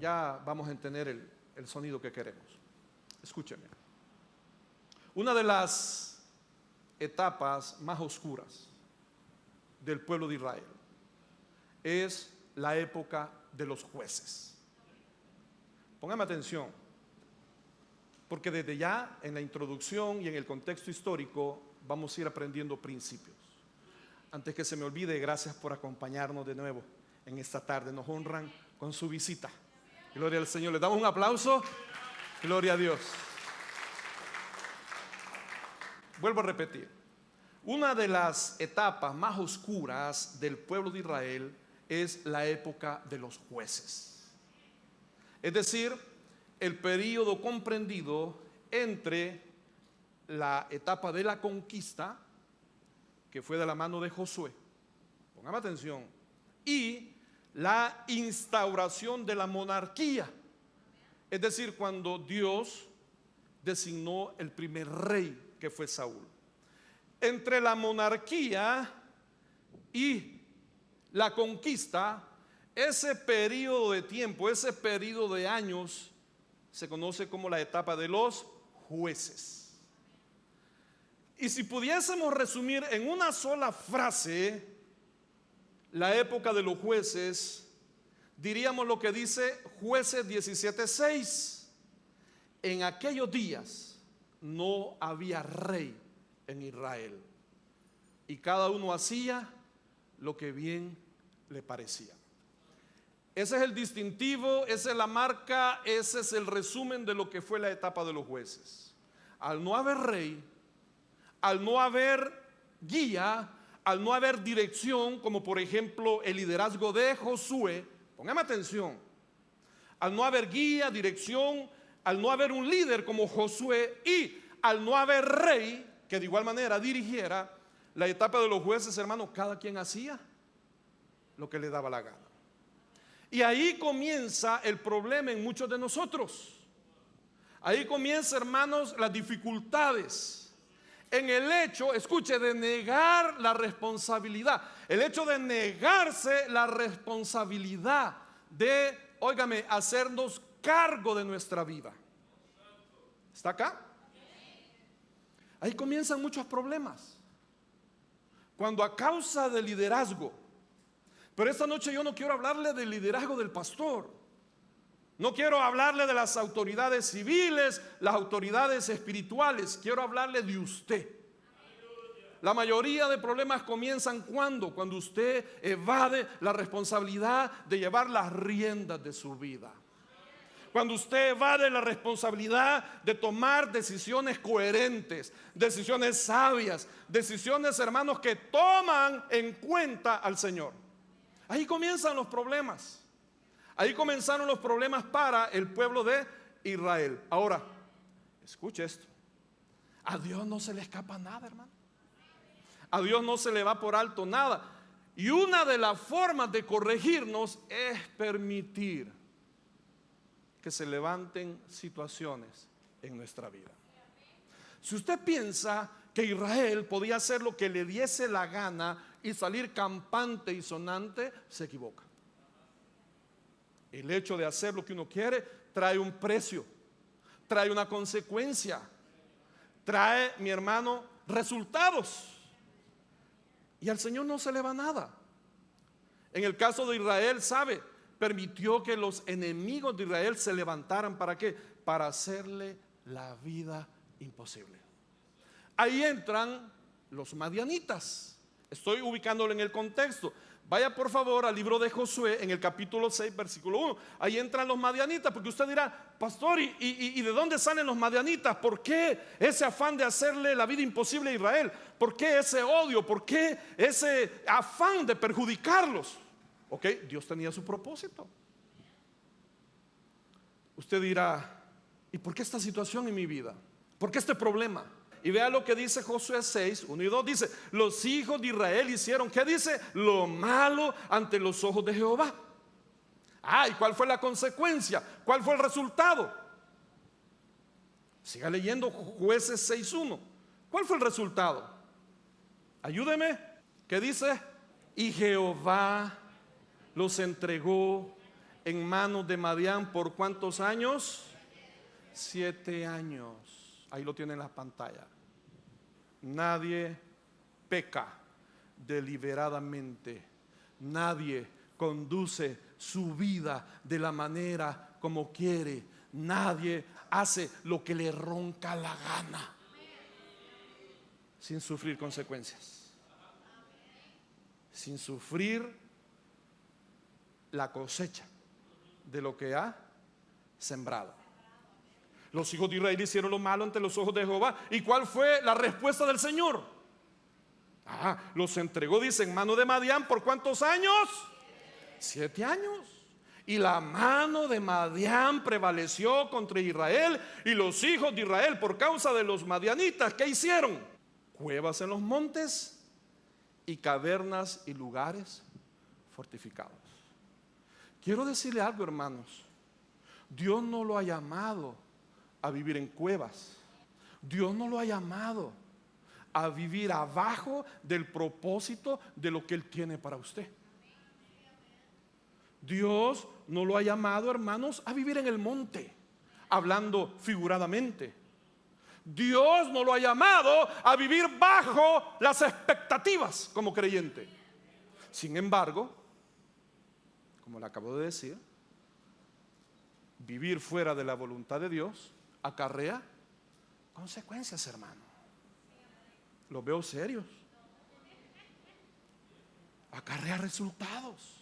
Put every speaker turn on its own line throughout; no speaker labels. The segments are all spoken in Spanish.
ya vamos a entender el sonido que queremos. Escúcheme. Una de las etapas más oscuras del pueblo de Israel es la época de los jueces. Póngame atención, porque desde ya en la introducción y en el contexto histórico vamos a ir aprendiendo principios. Antes que se me olvide, gracias por acompañarnos de nuevo en esta tarde. Nos honran con su visita. Gloria al Señor. Les damos un aplauso. Gloria a Dios. Vuelvo a repetir. Una de las etapas más oscuras del pueblo de Israel es la época de los jueces. Es decir, el periodo comprendido entre la etapa de la conquista, que fue de la mano de Josué, póngame atención, y la instauración de la monarquía, es decir, cuando Dios designó el primer rey, que fue Saúl. Entre la monarquía y la conquista, ese periodo de tiempo, ese periodo de años, se conoce como la etapa de los jueces. Y si pudiésemos resumir en una sola frase la época de los jueces, diríamos lo que dice Jueces 17:6. En aquellos días no había rey en Israel, y cada uno hacía lo que bien le parecía. Ese es el distintivo, esa es la marca, ese es el resumen de lo que fue la etapa de los jueces. Al no haber rey, al no haber guía, al no haber dirección, como por ejemplo el liderazgo de Josué, póngame atención, al no haber guía, dirección, al no haber un líder como Josué y al no haber rey que de igual manera dirigiera la etapa de los jueces, hermanos, cada quien hacía lo que le daba la gana. Y ahí comienza el problema en muchos de nosotros. Ahí comienza, hermanos, las dificultades en el hecho, escuche, de negar la responsabilidad. El hecho de negarse la responsabilidad de, óigame, hacernos cargo de nuestra vida. ¿Está acá? Ahí comienzan muchos problemas. Cuando a causa del liderazgo, pero esta noche yo no quiero hablarle del liderazgo del pastor, no quiero hablarle de las autoridades civiles, las autoridades espirituales, quiero hablarle de usted. La mayoría de problemas comienzan cuando usted evade la responsabilidad de llevar las riendas de su vida. Cuando usted evade la responsabilidad de tomar decisiones coherentes, decisiones sabias, decisiones, hermanos, que toman en cuenta al Señor. Ahí comienzan los problemas. Ahí comenzaron los problemas para el pueblo de Israel. Ahora, escuche esto. A Dios no se le escapa nada, hermano. A Dios no se le va por alto nada. Y una de las formas de corregirnos es permitir que se levanten situaciones en nuestra vida. Si usted piensa que Israel podía hacer lo que le diese la gana y salir campante y sonante, se equivoca. El hecho de hacer lo que uno quiere trae un precio, trae una consecuencia, trae, mi hermano, resultados. Y al Señor no se le va nada. En el caso de Israel, ¿sabe? Permitió que los enemigos de Israel se levantaran. ¿Para qué? Para hacerle la vida imposible. Ahí entran los madianitas. Estoy ubicándolo en el contexto. Vaya por favor al libro de Josué en el capítulo 6 versículo 1. Ahí entran los madianitas, porque usted dirá, pastor, ¿y de dónde salen los madianitas? ¿Por qué ese afán de hacerle la vida imposible a Israel? ¿Por qué ese odio? ¿Por qué ese afán de perjudicarlos? Ok, Dios tenía su propósito. Usted dirá, ¿y por qué esta situación en mi vida? ¿Por qué este problema? Y vea lo que dice Josué 6, 1 y 2. Dice, los hijos de Israel hicieron, ¿qué dice? Lo malo ante los ojos de Jehová. ¿Y cuál fue la consecuencia? ¿Cuál fue el resultado? Siga leyendo Jueces 6:1. ¿Cuál fue el resultado? Ayúdeme. ¿Qué dice? Y Jehová los entregó en manos de Madián por ¿cuántos años? 7 años. Ahí lo tienen en la pantalla. Nadie peca deliberadamente. Nadie conduce su vida de la manera como quiere. Nadie hace lo que le ronca la gana sin sufrir consecuencias, sin sufrir la cosecha de lo que ha sembrado. Los hijos de Israel hicieron lo malo ante los ojos de Jehová. ¿Y cuál fue la respuesta del Señor? Los entregó, dice, en mano de Madián por ¿cuántos años? 7 años. Y la mano de Madián prevaleció contra Israel, y los hijos de Israel, por causa de los madianitas, ¿qué hicieron? Cuevas en los montes y cavernas y lugares fortificados. Quiero decirle algo, hermanos. Dios no lo ha llamado a vivir en cuevas. Dios no lo ha llamado a vivir abajo del propósito de lo que Él tiene para usted. Dios no lo ha llamado, hermanos, a vivir en el monte, hablando figuradamente. Dios no lo ha llamado a vivir bajo las expectativas como creyente. Sin embargo, como le acabo de decir, vivir fuera de la voluntad de Dios acarrea consecuencias, hermano. Los veo serios. Acarrea resultados.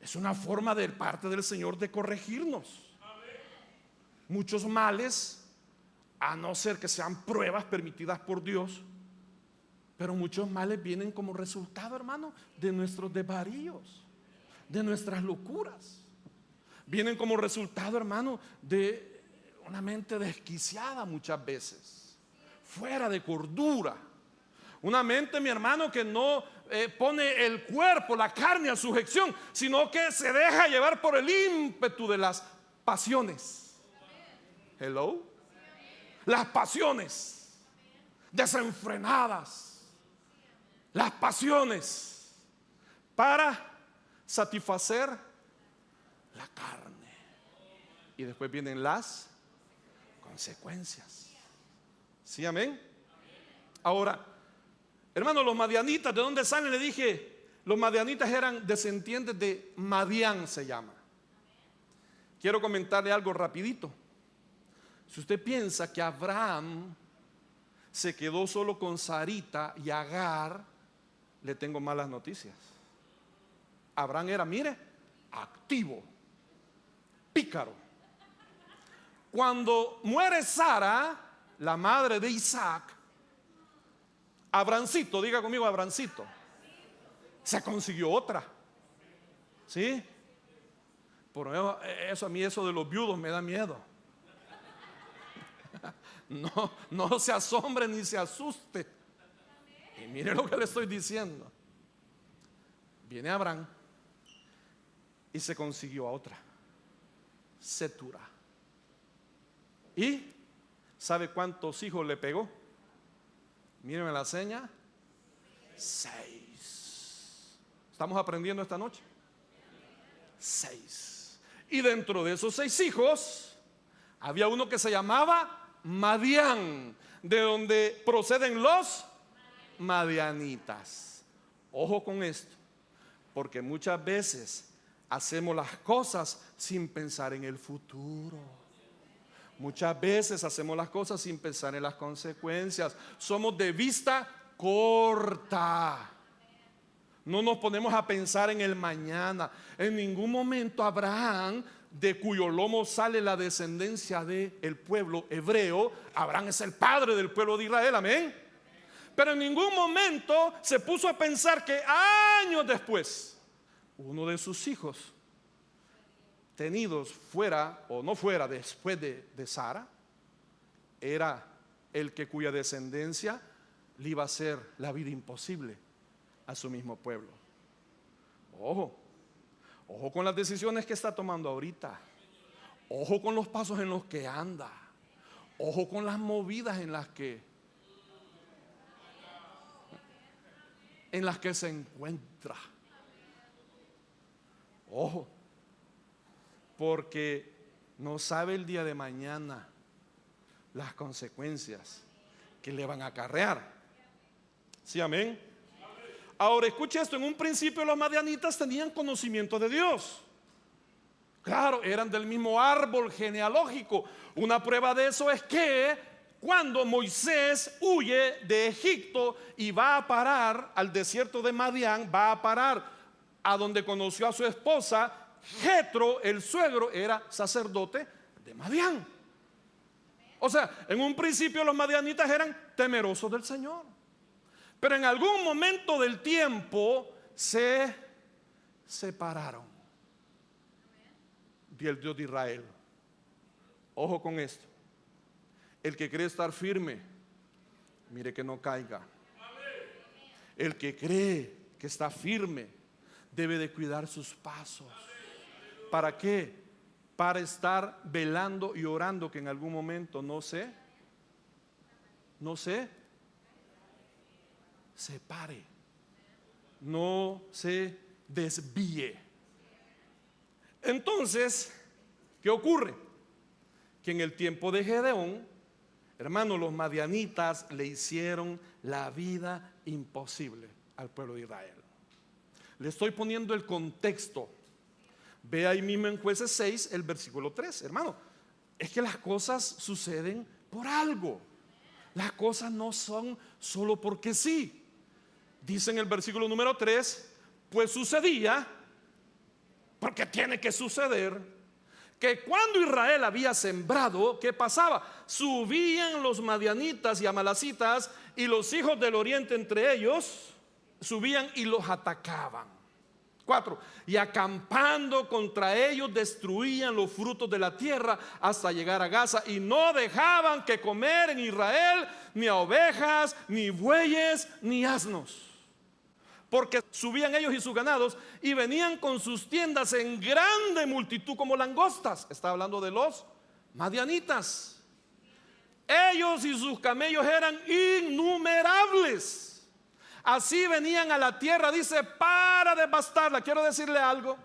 Es una forma de parte del Señor de corregirnos. Muchos males, a no ser que sean pruebas permitidas por Dios, pero muchos males vienen como resultado, hermano, de nuestros desvaríos, de nuestras locuras. Vienen como resultado, hermano, de una mente desquiciada muchas veces, fuera de cordura. Una mente, mi hermano, que no pone el cuerpo, la carne a sujeción, sino que se deja llevar por el ímpetu de las pasiones. Hello. Las pasiones desenfrenadas. Las pasiones para satisfacer la carne. Y después vienen las consecuencias. ¿Sí, amén? Ahora, hermano, los madianitas, ¿de dónde salen? Le dije, los madianitas eran descendientes de Madián, se llama. Quiero comentarle algo rapidito. Si usted piensa que Abraham se quedó solo con Sarita y Agar, le tengo malas noticias. Abraham era, mire, activo, pícaro. Cuando muere Sara, la madre de Isaac, Abrancito, diga conmigo, Abrancito, se consiguió otra. ¿Sí? Por eso, a mí eso de los viudos me da miedo. No se asombre ni se asuste. Y mire lo que le estoy diciendo. Viene Abraham y se consiguió a otra, Setura. ¿Y sabe cuántos hijos le pegó? Mírenme la seña. 6. ¿Estamos aprendiendo esta noche? 6. Y dentro de esos 6 hijos había uno que se llamaba Madián, de donde proceden los madianitas. Ojo con esto, porque muchas veces hacemos las cosas sin pensar en el futuro. Muchas veces hacemos las cosas sin pensar en las consecuencias. Somos de vista corta. No nos ponemos a pensar en el mañana. En ningún momento Abraham, de cuyo lomo sale la descendencia del pueblo hebreo, Abraham es el padre del pueblo de Israel, amén. Pero en ningún momento se puso a pensar que años después, uno de sus hijos, tenidos fuera o no fuera después de Sara, era el que cuya descendencia le iba a hacer la vida imposible a su mismo pueblo. Ojo con las decisiones que está tomando ahorita. Ojo con los pasos en los que anda. Ojo con las movidas en las que se encuentra. Ojo, porque no sabe el día de mañana las consecuencias que le van a acarrear. ¿Sí, amén? Ahora escuche esto, en un principio los madianitas tenían conocimiento de Dios. Claro, eran del mismo árbol genealógico. Una prueba de eso es que cuando Moisés huye de Egipto y va a parar al desierto de Madián, va a parar a donde conoció a su esposa, Jetro, el suegro, era sacerdote de Madián. O sea, en un principio los madianitas eran temerosos del Señor, pero en algún momento del tiempo se separaron del Dios de Israel. Ojo con esto. El que cree estar firme, mire que no caiga. El que cree que está firme debe de cuidar sus pasos. ¿Para qué? Para estar velando y orando que en algún momento no se separe, no se desvíe. Entonces, ¿qué ocurre? Que en el tiempo de Gedeón, hermanos, los madianitas le hicieron la vida imposible al pueblo de Israel. Le estoy poniendo el contexto. Ve ahí mismo en Jueces 6, el versículo 3. Hermano, es que las cosas suceden por algo. Las cosas no son solo porque sí. Dice en el versículo número 3, pues sucedía, porque tiene que suceder, que cuando Israel había sembrado, ¿qué pasaba? Subían los madianitas y amalacitas y los hijos del oriente entre ellos, subían y los atacaban. 4, y acampando contra ellos destruían los frutos de la tierra hasta llegar a Gaza, y no dejaban que comer en Israel ni a ovejas, ni bueyes, ni asnos, porque subían ellos y sus ganados y venían con sus tiendas en grande multitud como langostas. Está hablando de los madianitas. Ellos y sus camellos eran innumerables. Así venían a la tierra, dice, para devastarla. Quiero decirle algo.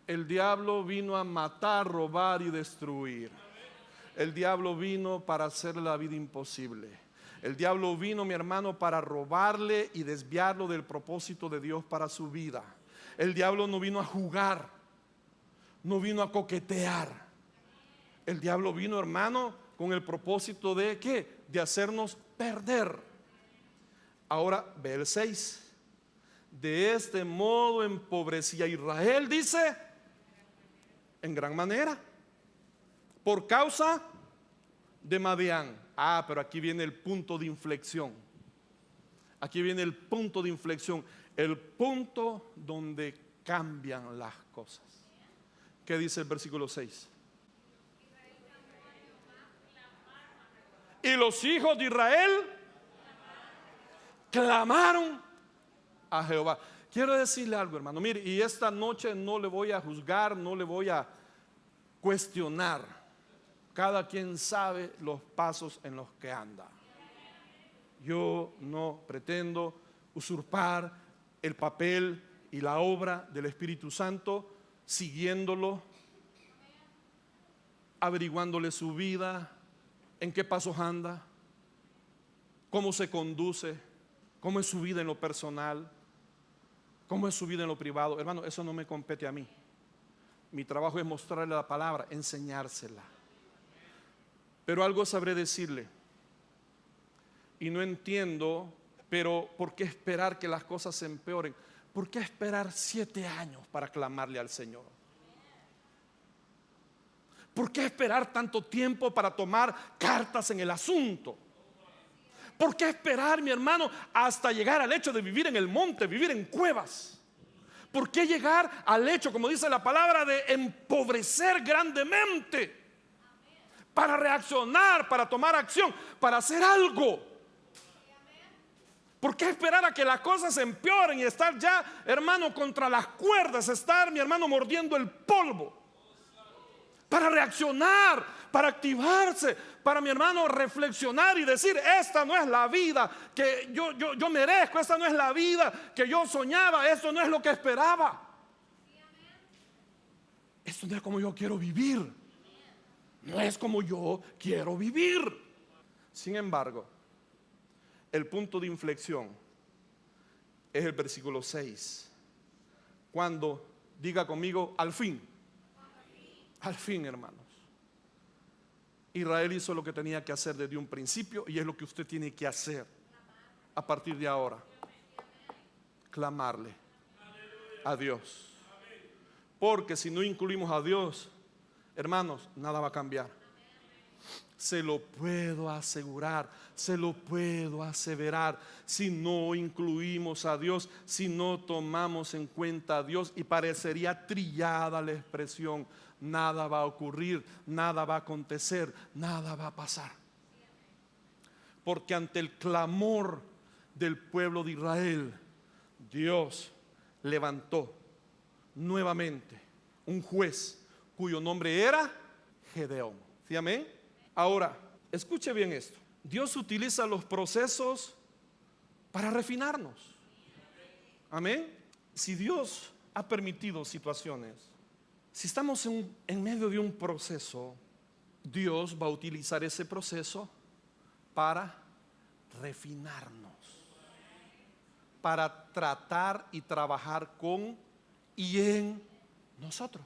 El diablo vino a matar, robar y destruir. El diablo vino para hacerle la vida imposible. El diablo vino, mi hermano, para robarle y desviarlo del propósito de Dios para su vida. El diablo no vino a jugar, no vino a coquetear. El diablo vino, hermano, con el propósito de ¿qué? De hacernos perder. Ahora ve el 6. De este modo empobrecía Israel, dice, en gran manera, por causa de Madián. Pero aquí viene el punto de inflexión. Aquí viene el punto de inflexión. El punto donde cambian las cosas. ¿Qué dice el versículo 6? Y los hijos de Israel clamaron a Jehová. Quiero decirle algo, hermano. Mire, y esta noche no le voy a juzgar, no le voy a cuestionar. Cada quien sabe los pasos en los que anda. Yo no pretendo usurpar el papel y la obra del Espíritu Santo, siguiéndolo, averiguándole su vida, en qué pasos anda, cómo se conduce, cómo es su vida en lo personal, cómo es su vida en lo privado. Hermano, eso no me compete a mí. Mi trabajo es mostrarle la palabra, enseñársela. Pero algo sabré decirle, y no entiendo, pero ¿por qué esperar que las cosas se empeoren? ¿Por qué esperar 7 años para clamarle al Señor? ¿Por qué esperar tanto tiempo para tomar cartas en el asunto? ¿Por qué esperar, mi hermano, hasta llegar al hecho de vivir en el monte, vivir en cuevas? ¿Por qué llegar al hecho, como dice la palabra, de empobrecer grandemente? Para reaccionar, para tomar acción, para hacer algo. ¿Por qué esperar a que las cosas empeoren y estar ya, hermano, contra las cuerdas? Estar, mi hermano, mordiendo el polvo. Para reaccionar, para activarse, para, mi hermano, reflexionar y decir: esta no es la vida que yo merezco, esta no es la vida que yo soñaba, esto no es lo que esperaba. eso no es como yo quiero vivir. No es como yo quiero vivir. Sin embargo, el punto de inflexión es el versículo 6. Cuando, diga conmigo, al fin. Al fin, hermanos. Israel hizo lo que tenía que hacer desde un principio y es lo que usted tiene que hacer a partir de ahora. Clamarle a Dios. Porque si no incluimos a Dios, hermanos, nada va a cambiar. Se lo puedo asegurar, se lo puedo aseverar. Si no incluimos a Dios, si no tomamos en cuenta a Dios, y parecería trillada la expresión, nada va a ocurrir, nada va a acontecer, nada va a pasar. Porque ante el clamor del pueblo de Israel, Dios levantó nuevamente un juez cuyo nombre era Gedeón. ¿Sí, amén? Ahora, escuche bien esto. Dios utiliza los procesos para refinarnos. Amén. Si Dios ha permitido situaciones, si estamos en medio de un proceso, Dios va a utilizar ese proceso para refinarnos, para tratar y trabajar con y en nosotros.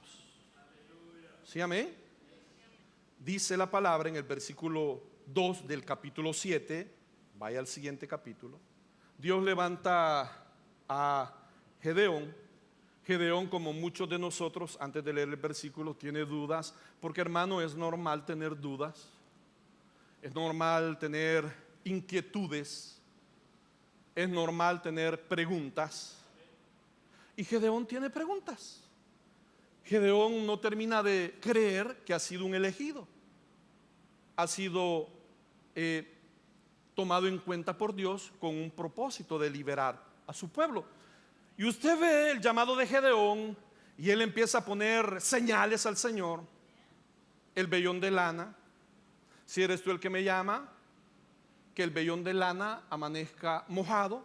¿Sí, amén? Dice la palabra en el versículo 2 del capítulo 7, vaya al siguiente capítulo. Dios levanta a Gedeón. Gedeón, como muchos de nosotros, antes de leer el versículo, tiene dudas, porque, hermano, es normal tener dudas, es normal tener inquietudes, es normal tener preguntas. Y Gedeón tiene preguntas. Gedeón no termina de creer que ha sido un elegido, ha sido tomado en cuenta por Dios con un propósito de liberar a su pueblo. Y usted ve el llamado de Gedeón y él empieza a poner señales al Señor. El vellón de lana, si eres tú el que me llama, que el vellón de lana amanezca mojado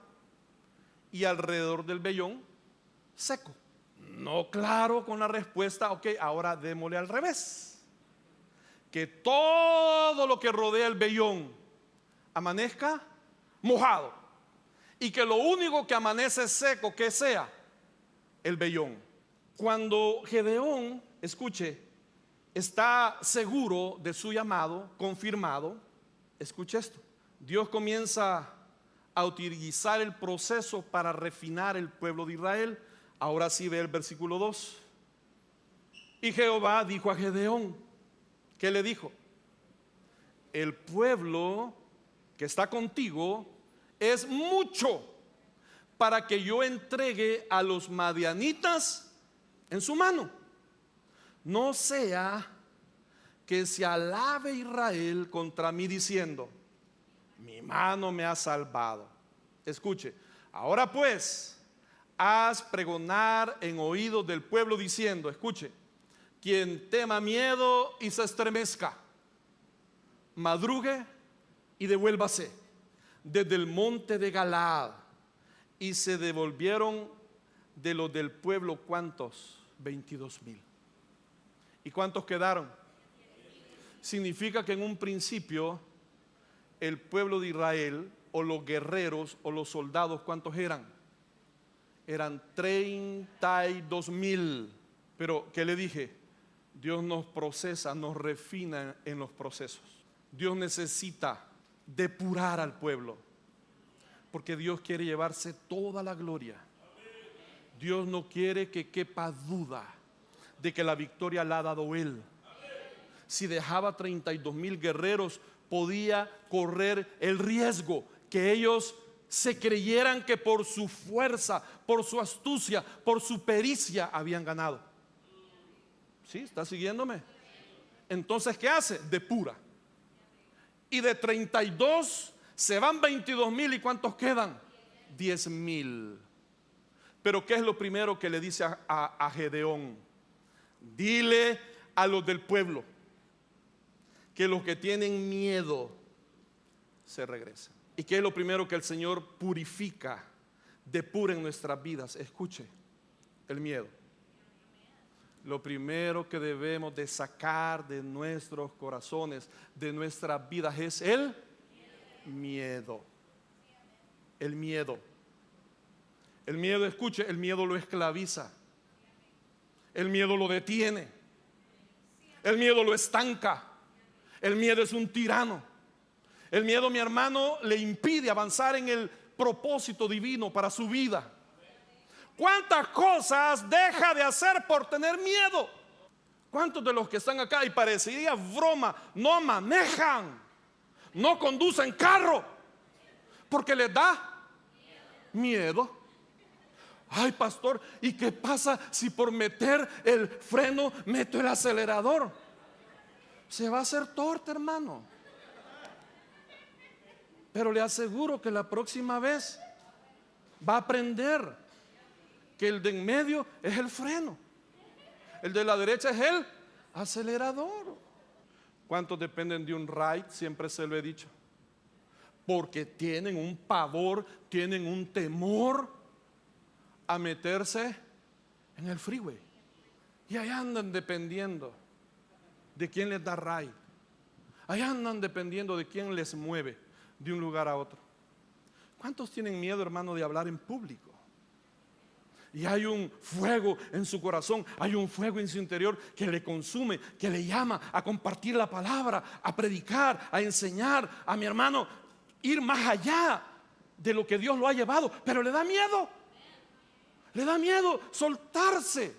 y alrededor del vellón seco. No claro con la respuesta, ok, ahora démosle al revés. Que todo lo que rodea el vellón amanezca mojado y que lo único que amanece seco, que sea el vellón. Cuando Gedeón, escuche, está seguro de su llamado, confirmado, escuche esto, Dios comienza a utilizar el proceso para refinar el pueblo de Israel. Ahora sí ve el versículo 2. Y Jehová dijo a Gedeón, ¿qué le dijo? El pueblo que está contigo es mucho para que yo entregue a los madianitas en su mano. No sea que se alabe Israel contra mí diciendo, mi mano me ha salvado. Escuche, ahora pues, haz pregonar en oídos del pueblo diciendo, escuche, quien tema miedo y se estremezca, madrugue y devuélvase desde el monte de Galaad. Y se devolvieron de los del pueblo, ¿cuántos? 22,000. ¿Y cuántos quedaron? Significa que en un principio el pueblo de Israel, o los guerreros o los soldados, ¿cuántos eran? Eran 32,000. Pero ¿qué le dije? Dios nos procesa, nos refina en los procesos. Dios necesita depurar al pueblo, porque Dios quiere llevarse toda la gloria. Dios no quiere que quepa duda de que la victoria la ha dado Él. Si dejaba 32,000 guerreros, podía correr el riesgo que ellos se creyeran que por su fuerza, por su astucia, por su pericia habían ganado. ¿Sí? ¿Está siguiéndome? Entonces, ¿qué hace? Depura. Y de 32 se van 22,000. ¿Y cuántos quedan? 10,000. Pero ¿qué es lo primero que le dice a Gedeón? Dile a los del pueblo que los que tienen miedo se regresen. ¿Y qué es lo primero que el Señor purifica, depura en nuestras vidas? Escuche, el miedo. lo primero que debemos de sacar de nuestros corazones, de nuestras vidas, es el miedo. El miedo. El miedo, escuche, el miedo lo esclaviza. El miedo lo detiene. El miedo lo estanca. El miedo es un tirano. El miedo, mi hermano, le impide avanzar en el propósito divino para su vida. ¿Cuántas cosas deja de hacer por tener miedo? ¿Cuántos de los que están acá, y parecería broma, no manejan, no conducen carro porque les da miedo? Ay, pastor, ¿y qué pasa si por meter el freno meto el acelerador? Se va a hacer torta, hermano. Pero le aseguro que la próxima vez va a aprender que el de en medio es el freno, el de la derecha es el acelerador. ¿Cuántos dependen de un ride? Siempre se lo he dicho. Porque tienen un pavor, tienen un temor a meterse en el freeway. Y ahí andan dependiendo de quién les da ride. Ahí andan dependiendo de quién les mueve de un lugar a otro. ¿Cuántos tienen miedo, hermano, de hablar en público? Y hay un fuego en su corazón, hay un fuego en su interior que le consume, que le llama a compartir la palabra, a predicar, a enseñar, a mi hermano, ir más allá de lo que Dios lo ha llevado, pero le da miedo. Le da miedo soltarse.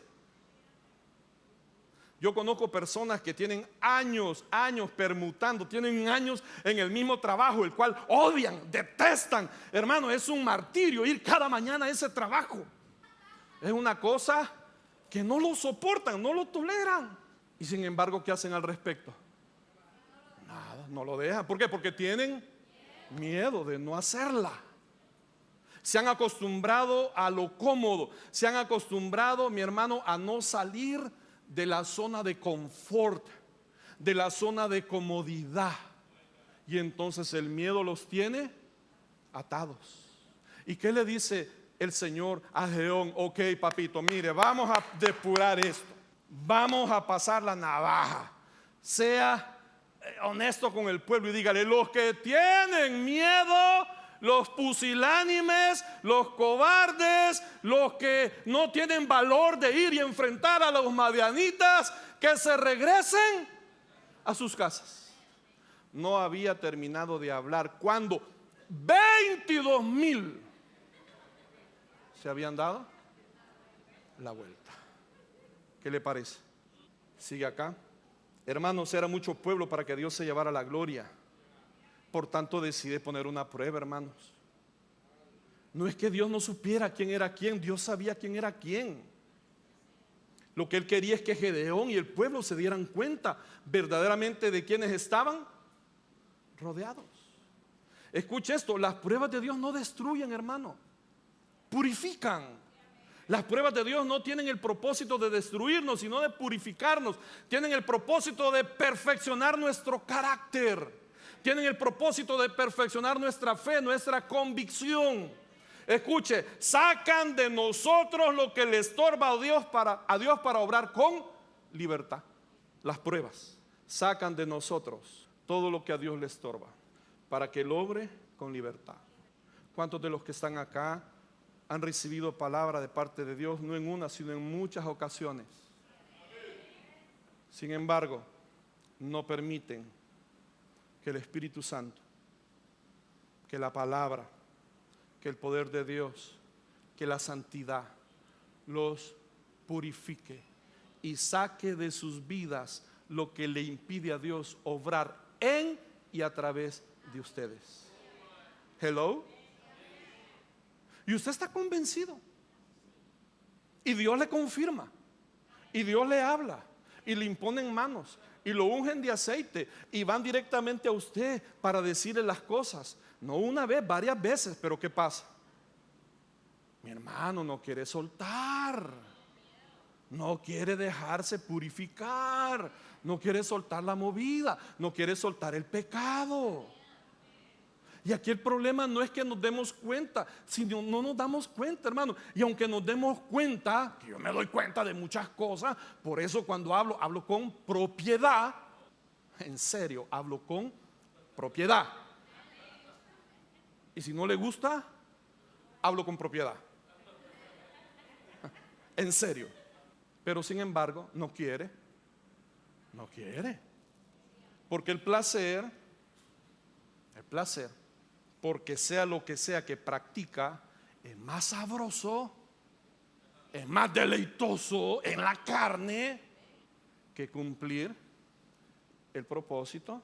Yo conozco personas que tienen años permutando, tienen años en el mismo trabajo, el cual odian, detestan. Hermano, es un martirio ir cada mañana a ese trabajo. Es una cosa que no lo soportan, no lo toleran. Y sin embargo, ¿qué hacen al respecto? Nada, no lo dejan. ¿Por qué? Porque tienen miedo de no hacerla. Se han acostumbrado a lo cómodo. Se han acostumbrado, mi hermano, a no salir de la zona de confort, de la zona de comodidad. Y entonces el miedo los tiene atados. ¿Y qué le dice el Señor a Gedeón? Ok, papito, mire, vamos a depurar esto. Vamos a pasar la navaja. Sea honesto con el pueblo y dígale: los que tienen miedo, los pusilánimes, los cobardes, los que no tienen valor de ir y enfrentar a los madianitas, que se regresen a sus casas. No había terminado de hablar cuando 22,000 se habían dado la vuelta. ¿Qué le parece? Sigue acá. Hermanos, era mucho pueblo para que Dios se llevara la gloria. Por tanto decide poner una prueba, hermanos. No es que Dios no supiera quién era quién, Dios sabía quién era quién. Lo que Él quería es que Gedeón y el pueblo se dieran cuenta verdaderamente de quienes estaban rodeados. Escuche esto: las pruebas de Dios no destruyen, hermano, purifican. Las pruebas de Dios no tienen el propósito de destruirnos, sino de purificarnos. Tienen el propósito de perfeccionar nuestro carácter. Tienen el propósito de perfeccionar nuestra fe, nuestra convicción. Escuche, sacan de nosotros lo que le estorba a Dios para obrar con libertad. Las pruebas sacan de nosotros todo lo que a Dios le estorba para que Él obre con libertad. ¿Cuántos de los que están acá han recibido palabra de parte de Dios, no en una, sino en muchas ocasiones? Sin embargo, no permiten que el Espíritu Santo, que la palabra, que el poder de Dios, que la santidad los purifique y saque de sus vidas lo que le impide a Dios obrar en y a través de ustedes? Hello. Y usted está convencido, y Dios le confirma, y Dios le habla, y le imponen manos, y lo ungen de aceite, y van directamente a usted para decirle las cosas. No una vez, varias veces. Pero ¿qué pasa? Mi hermano no quiere soltar, no quiere dejarse purificar, no quiere soltar la movida, no quiere soltar el pecado. Y aquí el problema no es que nos demos cuenta, sino no nos damos cuenta, hermano. Y aunque nos demos cuenta, que yo me doy cuenta de muchas cosas, por eso cuando hablo con propiedad. En serio, hablo con propiedad. Y si no le gusta, hablo con propiedad. En serio. Pero sin embargo, no quiere. No quiere. Porque el placer, porque sea lo que sea que practica, es más sabroso, es más deleitoso en la carne que cumplir el propósito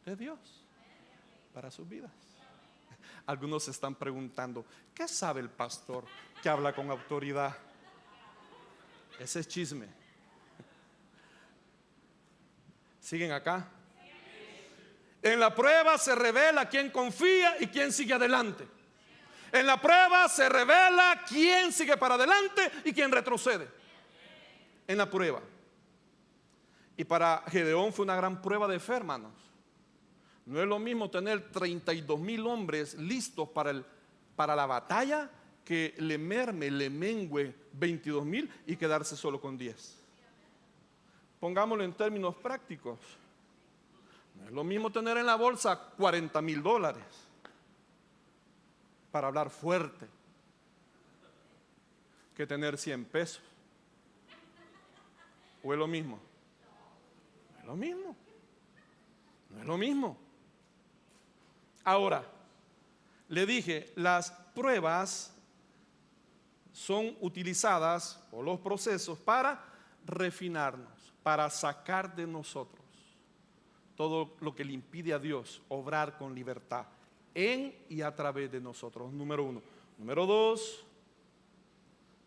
de Dios para sus vidas. Algunos se están preguntando, ¿qué sabe el pastor que habla con autoridad? Ese es chisme. ¿Siguen acá? En la prueba se revela quién confía y quién sigue adelante. En la prueba se revela quién sigue para adelante y quién retrocede. En la prueba. Y para Gedeón fue una gran prueba de fe, hermanos. No es lo mismo tener 32,000 hombres listos para la batalla que le mengue 22,000 y quedarse solo con 10. Pongámoslo en términos prácticos. No es lo mismo tener en la bolsa $40,000 para hablar fuerte que tener 100 pesos. ¿O es lo mismo? No es lo mismo. No es lo mismo. Ahora, le dije, las pruebas son utilizadas, o los procesos, para refinarnos, para sacar de nosotros todo lo que le impide a Dios obrar con libertad en y a través de nosotros. Número 1. Número 2,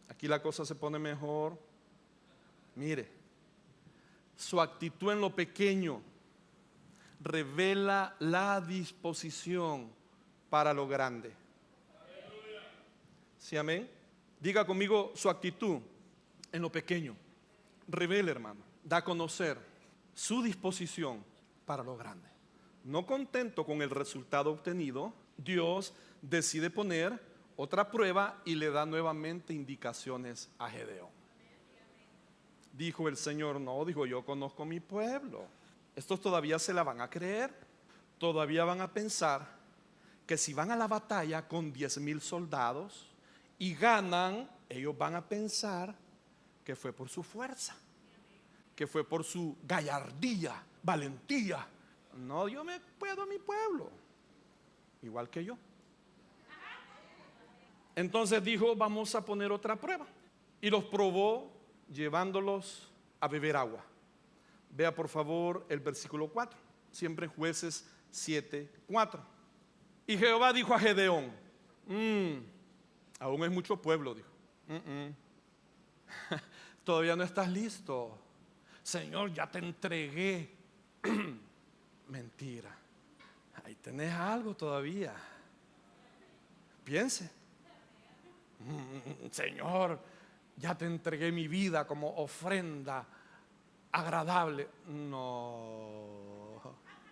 aquí la cosa se pone mejor. Mire, su actitud en lo pequeño revela la disposición para lo grande. ¿Sí, amén? Diga conmigo, su actitud en lo pequeño revela, hermano, da a conocer su disposición para lo grande. No contento con el resultado obtenido, Dios decide poner otra prueba y le da nuevamente indicaciones a Gedeón. Dijo el Señor, no, dijo, yo conozco mi pueblo. Estos todavía se la van a creer, todavía van a pensar que si van a la batalla con 10,000 soldados y ganan, ellos van a pensar que fue por su fuerza, que fue por su gallardía, valentía. No, yo me puedo a mi pueblo, igual que yo. Entonces dijo, vamos a poner otra prueba. Y los probó llevándolos a beber agua. Vea por favor el versículo 4, siempre Jueces 7:4. Y Jehová dijo a Gedeón, aún es mucho pueblo, dijo. Todavía no estás listo. Señor, ya te entregué. Mentira. Ahí tenés algo todavía. Piense. Señor, ya te entregué mi vida como ofrenda agradable. No,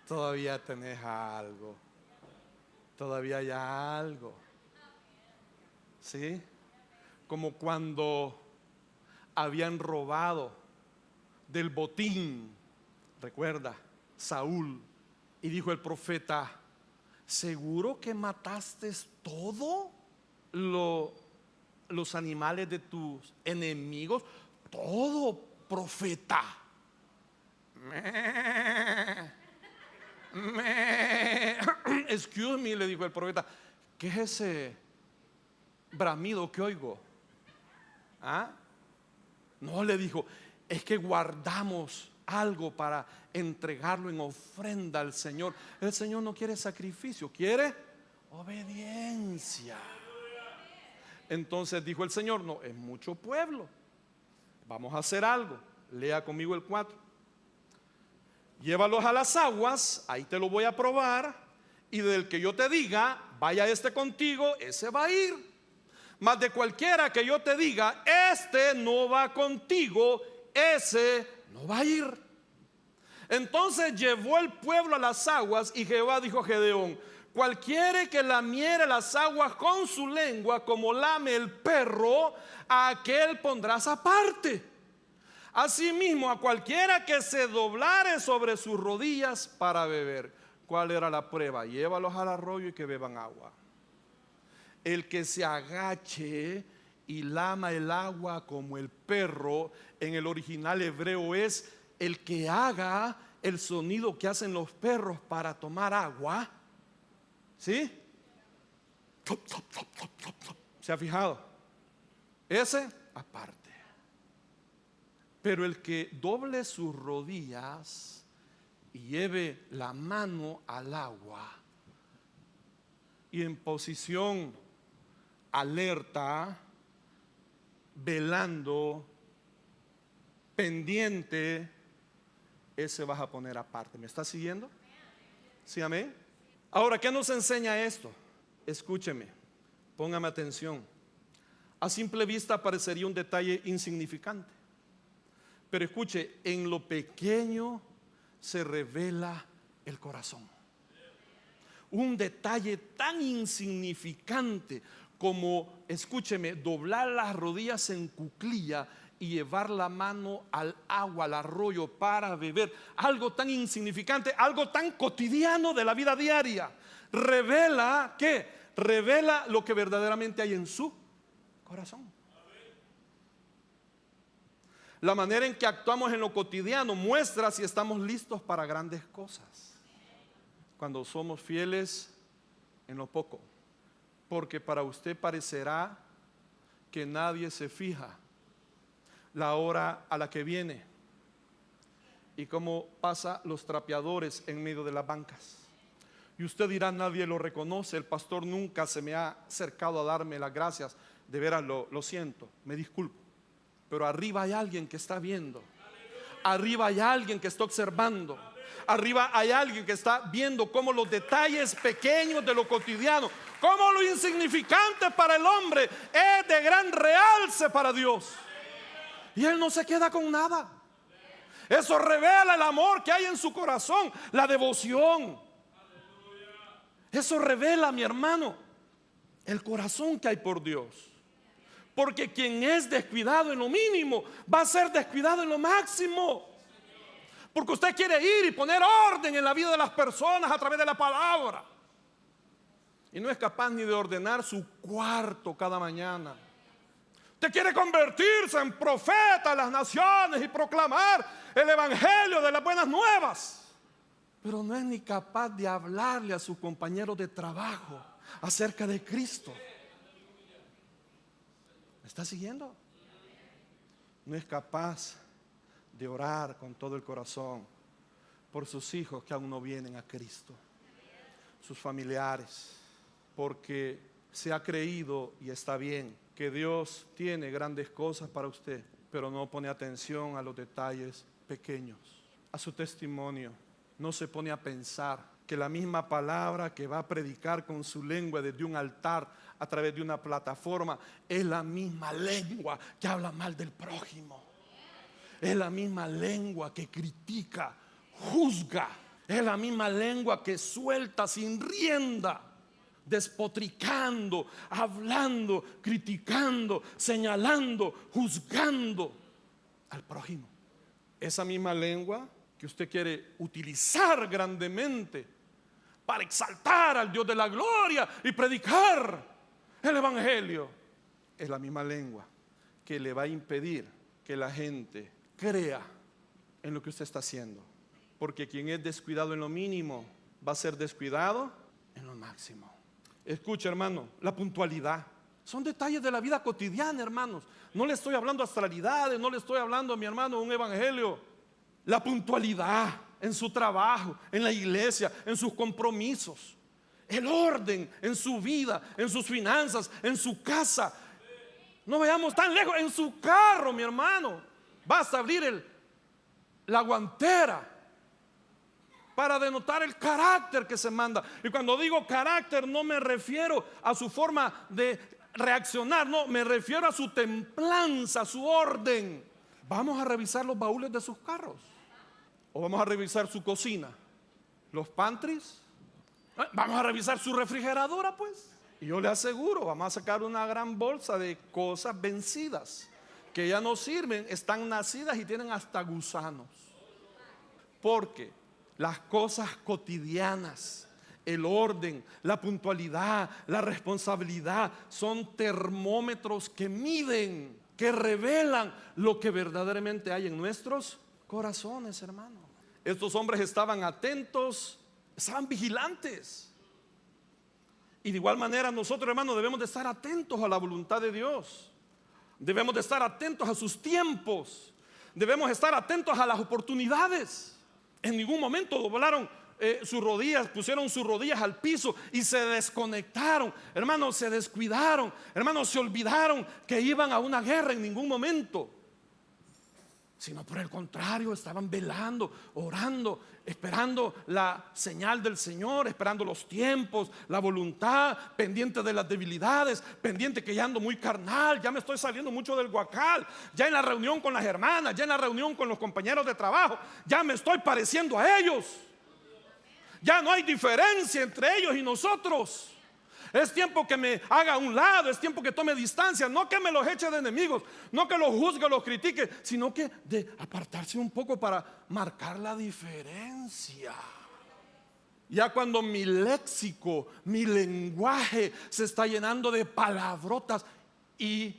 todavía tenés algo. Todavía hay algo. ¿Sí? Como cuando habían robado del botín, recuerda, Saúl, y dijo el profeta, ¿seguro que mataste todo los animales de tus enemigos? Todo, profeta. Excuse me, le dijo el profeta, ¿qué es ese bramido que oigo? ¿Ah? No, le dijo, es que guardamos algo para entregarlo en ofrenda al Señor. El Señor no quiere sacrificio, quiere obediencia. Entonces dijo el Señor, no, es mucho pueblo, vamos a hacer algo. Lea conmigo el 4. Llévalos a las aguas, ahí te lo voy a probar, y del que yo te diga, vaya este contigo, ese va a ir. Mas de cualquiera que yo te diga, este no va contigo, ese no va a ir. Entonces llevó el pueblo a las aguas y Jehová dijo a Gedeón, cualquiera que lamiere las aguas con su lengua, como lame el perro, a aquel pondrás aparte. Asimismo, a cualquiera que se doblare sobre sus rodillas para beber. ¿Cuál era la prueba? Llévalos al arroyo y que beban agua. El que se agache y lama el agua como el perro, en el original hebreo es el que haga el sonido que hacen los perros para tomar agua. ¿Sí? ¿Se ha fijado? Ese aparte. Pero el que doble sus rodillas y lleve la mano al agua y en posición alerta, velando, pendiente, ese vas a poner aparte. ¿Me está siguiendo? ¿Sí, amén? Ahora, ¿qué nos enseña esto? Escúcheme, póngame atención. A simple vista parecería un detalle insignificante, pero escuche, en lo pequeño se revela el corazón. Un detalle tan insignificante como, escúcheme, doblar las rodillas en cuclilla y llevar la mano al agua, al arroyo para beber. Algo tan insignificante, algo tan cotidiano de la vida diaria. Revela, ¿qué? Revela lo que verdaderamente hay en su corazón. La manera en que actuamos en lo cotidiano muestra si estamos listos para grandes cosas. Cuando somos fieles en lo poco. Porque para usted parecerá que nadie se fija la hora a la que viene y cómo pasa los trapeadores en medio de las bancas. Y usted dirá, nadie lo reconoce, el pastor nunca se me ha acercado a darme las gracias. De veras, lo siento, me disculpo. Pero arriba hay alguien que está viendo. Arriba hay alguien que está observando. Arriba hay alguien que está viendo cómo los detalles pequeños de lo cotidiano, cómo lo insignificante para el hombre es de gran realce para Dios. Y Él no se queda con nada. Eso revela el amor que hay en su corazón, la devoción. Eso revela, mi hermano, el corazón que hay por Dios. Porque quien es descuidado en lo mínimo va a ser descuidado en lo máximo. Porque usted quiere ir y poner orden en la vida de las personas a través de la palabra. Y no es capaz ni de ordenar su cuarto cada mañana. Usted quiere convertirse en profeta de las naciones y proclamar el evangelio de las buenas nuevas. Pero no es ni capaz de hablarle a sus compañeros de trabajo acerca de Cristo. ¿Me está siguiendo? No es capaz de orar con todo el corazón por sus hijos que aún no vienen a Cristo, sus familiares, porque se ha creído, y está bien, que Dios tiene grandes cosas para usted, pero no pone atención a los detalles pequeños, a su testimonio. No se pone a pensar que la misma palabra que va a predicar con su lengua desde un altar a través de una plataforma es la misma lengua que habla mal del prójimo. Es la misma lengua que critica, juzga. Es la misma lengua que suelta sin rienda, despotricando, hablando, criticando, señalando, juzgando al prójimo. Esa misma lengua que usted quiere utilizar grandemente para exaltar al Dios de la gloria y predicar el evangelio, es la misma lengua que le va a impedir que la gente crea en lo que usted está haciendo. Porque quien es descuidado en lo mínimo va a ser descuidado en lo máximo. Escucha, hermano, la puntualidad. Son detalles de la vida cotidiana, hermanos. No le estoy hablando astralidades, no le estoy hablando, mi hermano, un evangelio. La puntualidad en su trabajo, en la iglesia, en sus compromisos. El orden en su vida, en sus finanzas, en su casa. No vayamos tan lejos, en su carro, mi hermano. Basta abrir la guantera para denotar el carácter que se manda. Y cuando digo carácter no me refiero a su forma de reaccionar, no, me refiero a su templanza, su orden. Vamos a revisar los baúles de sus carros o vamos a revisar su cocina, los pantries. Vamos a revisar su refrigeradora, pues. Y yo le aseguro, vamos a sacar una gran bolsa de cosas vencidas que ya no sirven, están nacidas y tienen hasta gusanos. Porque las cosas cotidianas, el orden, la puntualidad, la responsabilidad son termómetros que miden, que revelan lo que verdaderamente hay en nuestros corazones, hermano. Estos hombres estaban atentos, estaban vigilantes. Y de igual manera nosotros, hermanos, debemos de estar atentos a la voluntad de Dios. Debemos de estar atentos a sus tiempos. Debemos estar atentos a las oportunidades. En ningún momento doblaron sus rodillas, pusieron sus rodillas al piso y se desconectaron. Hermanos, se descuidaron. Hermanos, se olvidaron que iban a una guerra en ningún momento. Sino por el contrario, estaban velando, orando, esperando la señal del Señor, esperando los tiempos, la voluntad, pendiente de las debilidades, pendiente que ya ando muy carnal, ya me estoy saliendo mucho del guacal, ya en la reunión con las hermanas, ya en la reunión con los compañeros de trabajo, ya me estoy pareciendo a ellos. Ya no hay diferencia entre ellos y nosotros. Es tiempo que me haga a un lado, es tiempo que tome distancia, no que me los eche de enemigos, no que los juzgue, los critique, sino que de apartarse un poco para marcar la diferencia. Ya cuando mi léxico, mi lenguaje se está llenando de palabrotas y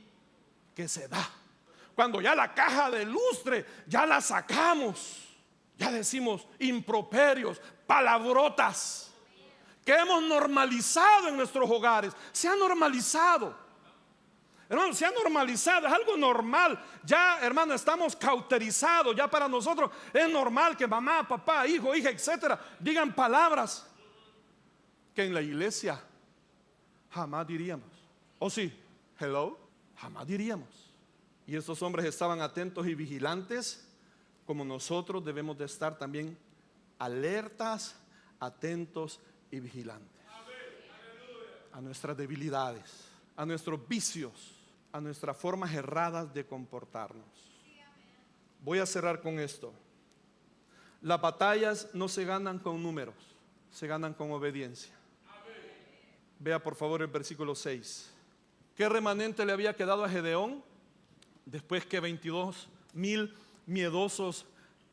que se da. Cuando ya la caja de lustre ya la sacamos, ya decimos improperios, palabrotas que hemos normalizado en nuestros hogares. Se ha normalizado, hermano, se ha normalizado, es algo normal. Ya, hermano, estamos cauterizados. Ya para nosotros es normal que mamá, papá, hijo, hija, etcétera, digan palabras que en la iglesia jamás diríamos. ¿O sí? Hello, jamás diríamos. Y estos hombres estaban atentos y vigilantes, como nosotros debemos de estar también alertas, atentos y vigilantes a nuestras debilidades, a nuestros vicios, a nuestras formas erradas de comportarnos. Voy a cerrar con esto. Las batallas no se ganan con números, se ganan con obediencia. Vea por favor el versículo 6. ¿Qué remanente le había quedado a Gedeón después que 22,000 miedosos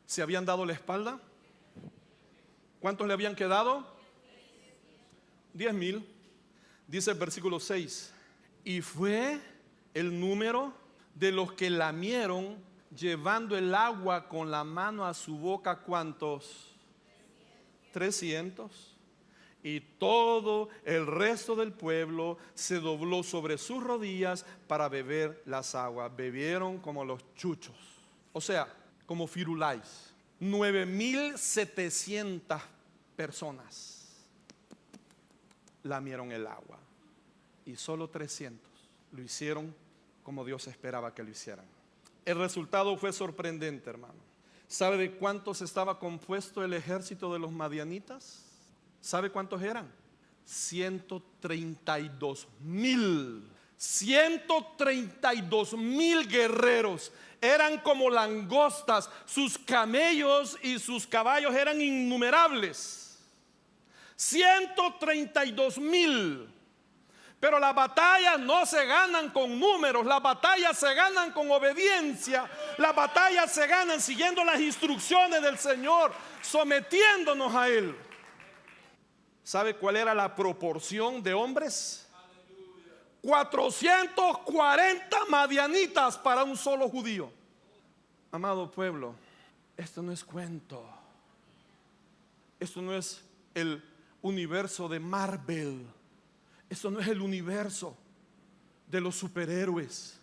se habían dado la espalda? ¿Cuántos le habían quedado? 10,000. Dice el versículo 6: y fue el número de los que lamieron llevando el agua con la mano a su boca. ¿Cuántos? 300. Y todo el resto del pueblo se dobló sobre sus rodillas para beber las aguas. Bebieron como los chuchos, o sea, como firulais. 9,700 personas lamieron el agua y solo 300 lo hicieron como Dios esperaba que lo hicieran. El resultado fue sorprendente, hermano. ¿Sabe de cuántos estaba compuesto el ejército de los madianitas? ¿Sabe cuántos eran? 132,000. 132,000 guerreros. Eran como langostas. Sus camellos y sus caballos eran innumerables. 132,000. Pero las batallas no se ganan con números, las batallas se ganan con obediencia, las batallas se ganan siguiendo las instrucciones del Señor, sometiéndonos a Él. ¿Sabe cuál era la proporción de hombres? 440 madianitas para un solo judío. Amado pueblo, esto no es cuento. Esto no es el universo de Marvel. Esto no es el universo de los superhéroes,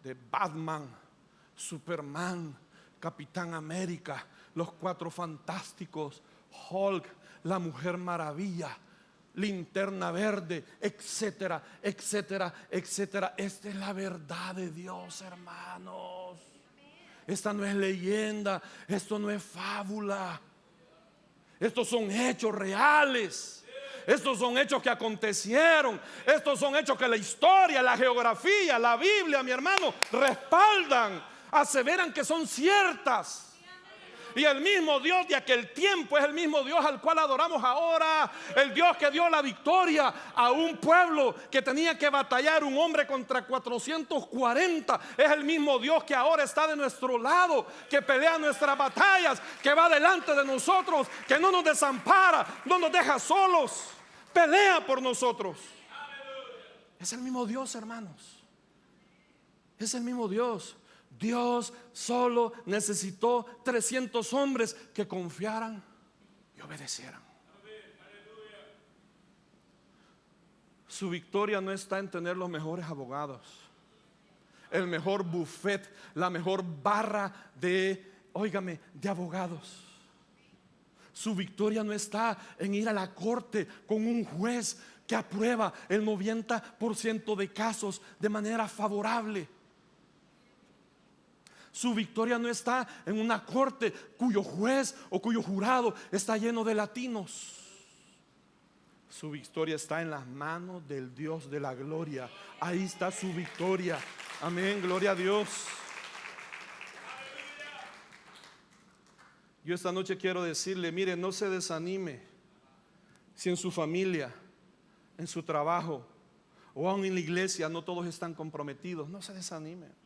de Batman, Superman, Capitán América, los Cuatro Fantásticos, Hulk, la Mujer Maravilla, Linterna Verde, etcétera, etcétera, etcétera. Esta es la verdad de Dios, hermanos. Esta no es leyenda, esto no es fábula. Estos son hechos reales. Estos son hechos que acontecieron. Estos son hechos que la historia, la geografía, la Biblia, mi hermano, respaldan, aseveran que son ciertas. Y el mismo Dios de aquel tiempo es el mismo Dios al cual adoramos ahora. El Dios que dio la victoria a un pueblo que tenía que batallar, un hombre contra 440. Es el mismo Dios que ahora está de nuestro lado, que pelea nuestras batallas, que va delante de nosotros, que no nos desampara, no nos deja solos, pelea por nosotros. Es el mismo Dios, hermanos. Es el mismo Dios. Dios solo necesitó 300 hombres que confiaran y obedecieran. Su victoria no está en tener los mejores abogados, el mejor buffet, la mejor barra de, óigame, de abogados. Su victoria no está en ir a la corte con un juez que aprueba el 90% de casos de manera favorable. Su victoria no está en una corte cuyo juez o cuyo jurado está lleno de latinos. Su victoria está en las manos del Dios de la gloria. Ahí está su victoria. Amén, gloria a Dios. Yo esta noche quiero decirle, mire, no se desanime si en su familia, en su trabajo o aún en la iglesia no todos están comprometidos. No se desanime.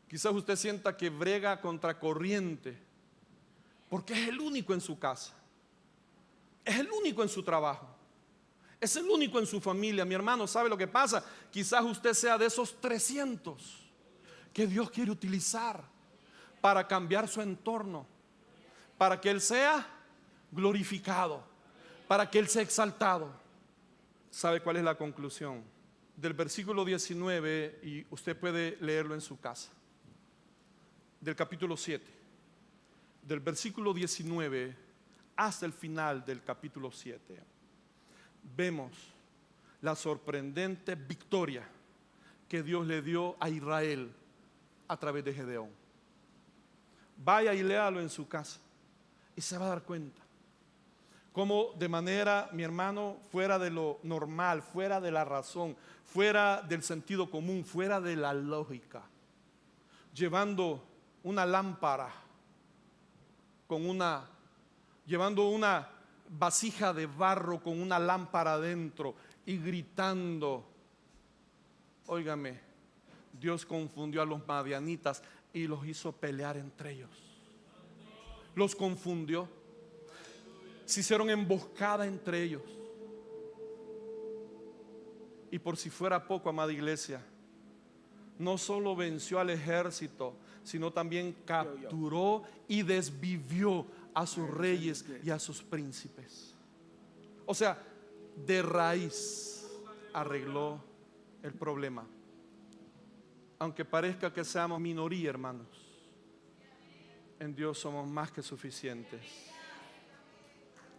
Quizás usted sienta que brega contra corriente porque es el único en su casa, es el único en su trabajo, es el único en su familia. Mi hermano, ¿sabe lo que pasa? Quizás usted sea de esos 300 que Dios quiere utilizar para cambiar su entorno, para que Él sea glorificado, para que Él sea exaltado. ¿Sabe cuál es la conclusión? Del versículo 19, y usted puede leerlo en su casa, del capítulo 7, del versículo 19 hasta el final del capítulo 7, vemos la sorprendente victoria que Dios le dio a Israel a través de Gedeón. Vaya y léalo en su casa y se va a dar cuenta cómo de manera, mi hermano, fuera de lo normal, fuera de la razón, fuera del sentido común, fuera de la lógica, llevando una lámpara llevando una vasija de barro con una lámpara adentro y gritando. Óigame, Dios confundió a los madianitas y los hizo pelear entre ellos. Los confundió. Se hicieron emboscada entre ellos. Y por si fuera poco, amada iglesia, no solo venció al ejército, sino también capturó y desvivió a sus reyes y a sus príncipes. O sea, de raíz arregló el problema. Aunque parezca que seamos minoría, hermanos, en Dios somos más que suficientes.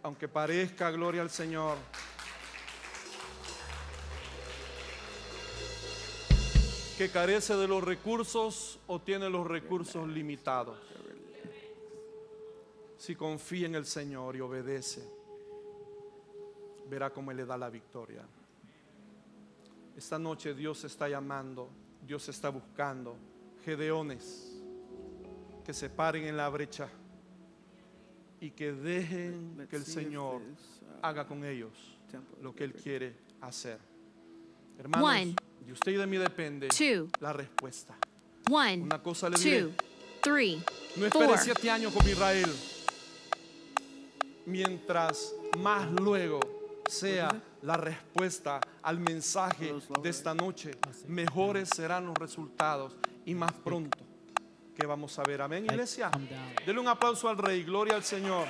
Aunque parezca, gloria al Señor, que carece de los recursos o tiene los recursos limitados, si confía en el Señor y obedece, verá cómo Él le da la victoria. Esta noche Dios está llamando, Dios está buscando Gedeones que se paren en la brecha y que dejen que el Señor haga con ellos lo que Él quiere hacer. Hermanos, de usted y de mí depende la respuesta. Una cosa le diré: no espere 7 años con Israel. Mientras más luego sea la respuesta al mensaje de esta noche, mejores serán los resultados y más pronto que vamos a ver. Amén, iglesia. Denle un aplauso al Rey. Gloria al Señor.